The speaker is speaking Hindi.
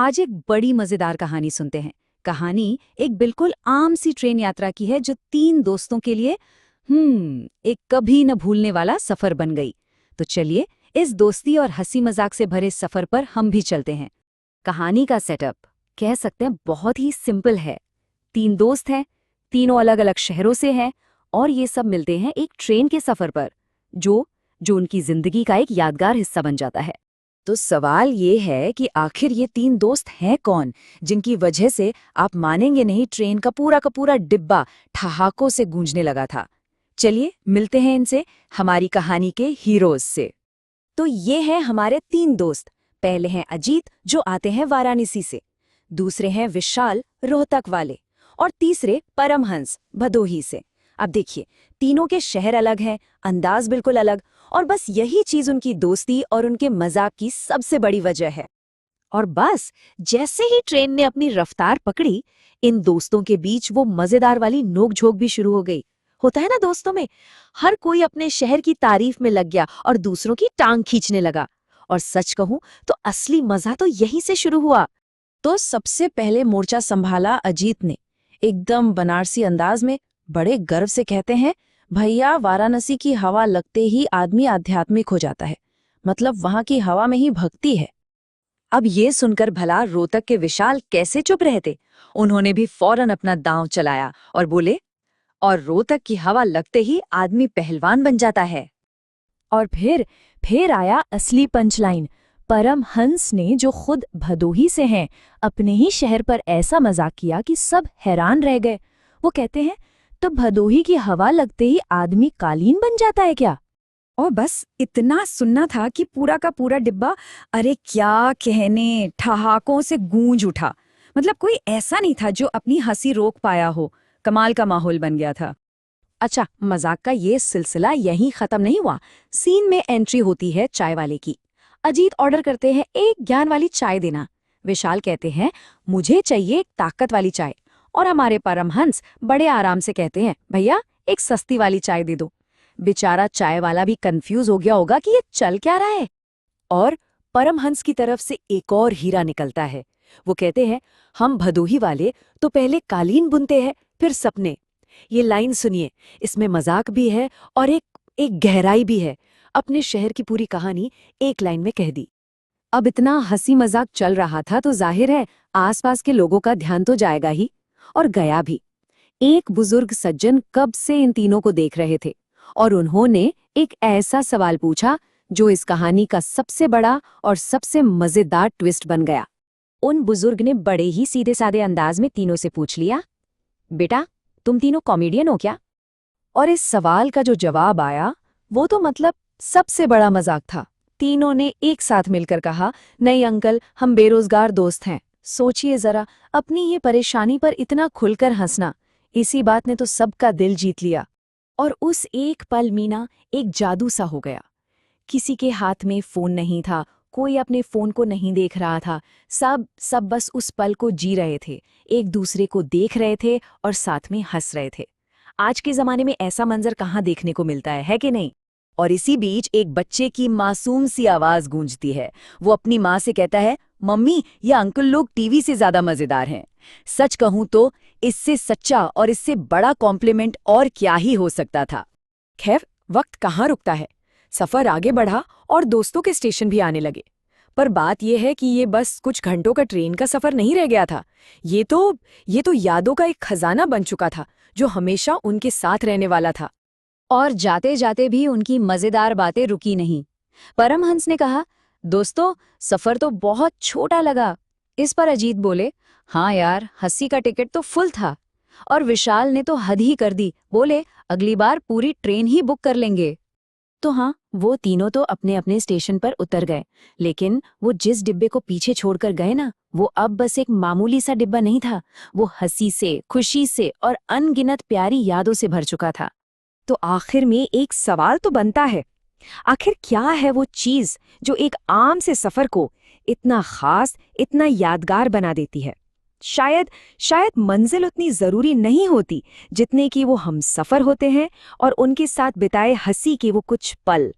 आज एक बड़ी मजेदार कहानी सुनते हैं। कहानी एक बिल्कुल आम सी ट्रेन यात्रा की है जो 3 दोस्तों के लिए एक कभी न भूलने वाला सफर बन गई। तो चलिए इस दोस्ती और हंसी मजाक से भरे सफर पर हम भी चलते हैं। कहानी का सेटअप कह सकते हैं बहुत ही सिंपल है। 3 दोस्त हैं, तीनों अलग अलग शहरों से हैं और ये सब मिलते हैं एक ट्रेन के सफर पर जो जो उनकी जिंदगी का एक यादगार हिस्सा बन जाता है। तो सवाल ये है कि आखिर ये 3 दोस्त हैं कौन, जिनकी वजह से आप मानेंगे नहीं ट्रेन का पूरा डिब्बा ठहाकों से गूंजने लगा था। चलिए मिलते हैं इनसे, हमारी कहानी के हीरोज से। तो ये हैं हमारे 3 दोस्त। पहले हैं अजीत जो आते हैं वाराणसी से, दूसरे हैं विशाल रोहतक वाले और तीसरे परमहंस भदोही से। अब देखिए, तीनों के शहर अलग हैं, अंदाज बिल्कुल अलग, और बस यही चीज उनकी दोस्ती और उनके मजाक की सबसे बड़ी वजह है। और बस जैसे ही ट्रेन ने अपनी रफ्तार पकड़ी, इन दोस्तों के बीच वो मजेदार वाली नोकझोंक भी शुरू हो गई। होता है ना दोस्तों में, हर कोई अपने शहर की तारीफ में लग गया और दूसरों की टांग खींचने लगा। और सच कहूं तो असली मजा तो यहीं से शुरू हुआ। तो सबसे पहले मोर्चा संभाला अजीत ने, एकदम बनारसी अंदाज में बड़े गर्व से कहते हैं, भैया वाराणसी की हवा लगते ही आदमी आध्यात्मिक हो जाता है, मतलब वहां की हवा में ही भक्ति है। अब ये सुनकर भला रोहतक के विशाल कैसे चुप रहते। उन्होंने भी फौरन अपना दांव चलाया और बोले, और रोहतक की हवा लगते ही आदमी पहलवान बन जाता है। और फिर आया असली पंचलाइन। परमहंस ने, जो खुद भदोही से हैं, अपने ही शहर पर ऐसा मजाक किया कि सब हैरान रह गए। वो कहते हैं, तो भदोही की हवा लगते ही आदमी कालीन बन जाता है क्या? और बस इतना सुनना था कि पूरा का पूरा डिब्बा, अरे क्या कहने, ठहाकों से गूंज उठा। मतलब कोई ऐसा नहीं था जो अपनी हंसी रोक पाया हो। कमाल का माहौल बन गया था। अच्छा, मजाक का ये सिलसिला यहीं खत्म नहीं हुआ। सीन में एंट्री होती है चाय वाले की। अजीत ऑर्डर करते हैं एक ज्ञान वाली चाय देना। विशाल कहते हैं, मुझे चाहिए एक ताकत वाली चाय। और हमारे परमहंस बड़े आराम से कहते हैं, भैया एक सस्ती वाली चाय दे दो। बेचारा चाय वाला भी कंफ्यूज हो गया होगा कि ये चल क्या रहा है। और परमहंस की तरफ से एक और हीरा निकलता है। वो कहते हैं, हम भदोही वाले तो पहले कालीन बुनते हैं फिर सपने। ये लाइन सुनिए, इसमें मजाक भी है और एक गहराई भी है। अपने शहर की पूरी कहानी एक लाइन में कह दी। अब इतना हंसी मजाक चल रहा था तो जाहिर है आसपास के लोगों का ध्यान तो जाएगा ही, और गया भी। एक बुजुर्ग सज्जन कब से इन तीनों को देख रहे थे और उन्होंने एक ऐसा सवाल पूछा जो इस कहानी का सबसे बड़ा और सबसे मजेदार ट्विस्ट बन गया। उन बुजुर्ग ने बड़े ही सीधे साधे अंदाज में तीनों से पूछ लिया, बेटा तुम तीनों कॉमेडियन हो क्या? और इस सवाल का जो जवाब आया वो तो मतलब सबसे बड़ा मजाक था। तीनों ने एक साथ मिलकर कहा, नहीं अंकल, हम बेरोजगार दोस्त हैं। सोचिए जरा, अपनी ये परेशानी पर इतना खुलकर हंसना, इसी बात ने तो सबका दिल जीत लिया। और उस एक पल मीना एक जादू सा हो गया। किसी के हाथ में फोन नहीं था, कोई अपने फोन को नहीं देख रहा था। सब बस उस पल को जी रहे थे, एक दूसरे को देख रहे थे और साथ में हंस रहे थे। आज के जमाने में ऐसा मंजर कहाँ देखने को मिलता है कि नहीं? और इसी बीच एक बच्चे की मासूम सी आवाज गूंजती है। वो अपनी माँ से कहता है, मम्मी ये अंकल लोग टीवी से ज्यादा मजेदार हैं। सच कहूं तो इससे सच्चा और इससे बड़ा कॉम्प्लीमेंट और क्या ही हो सकता था। खैर, वक्त कहाँ रुकता है, सफर आगे बढ़ा और दोस्तों के स्टेशन भी आने लगे। पर बात यह है कि ये बस कुछ घंटों का ट्रेन का सफर नहीं रह गया था। ये तो यादों का एक खजाना बन चुका था जो हमेशा उनके साथ रहने वाला था। और जाते जाते भी उनकी मजेदार बातें रुकी नहीं। परमहंस ने कहा, दोस्तों सफर तो बहुत छोटा लगा। इस पर अजीत बोले, हाँ यार, हंसी का टिकट तो फुल था। और विशाल ने तो हद ही कर दी, बोले अगली बार पूरी ट्रेन ही बुक कर लेंगे। तो हाँ, वो तीनों तो अपने अपने स्टेशन पर उतर गए, लेकिन वो जिस डिब्बे को पीछे छोड़कर गए ना, वो अब बस एक मामूली सा डिब्बा नहीं था। वो हंसी से, खुशी से और अनगिनत प्यारी यादों से भर चुका था। तो आखिर में एक सवाल तो बनता है, आखिर क्या है वो चीज जो एक आम से सफर को इतना खास, इतना यादगार बना देती है? शायद मंजिल उतनी जरूरी नहीं होती जितने कि वो हम सफर होते हैं और उनके साथ बिताए हंसी के वो कुछ पल।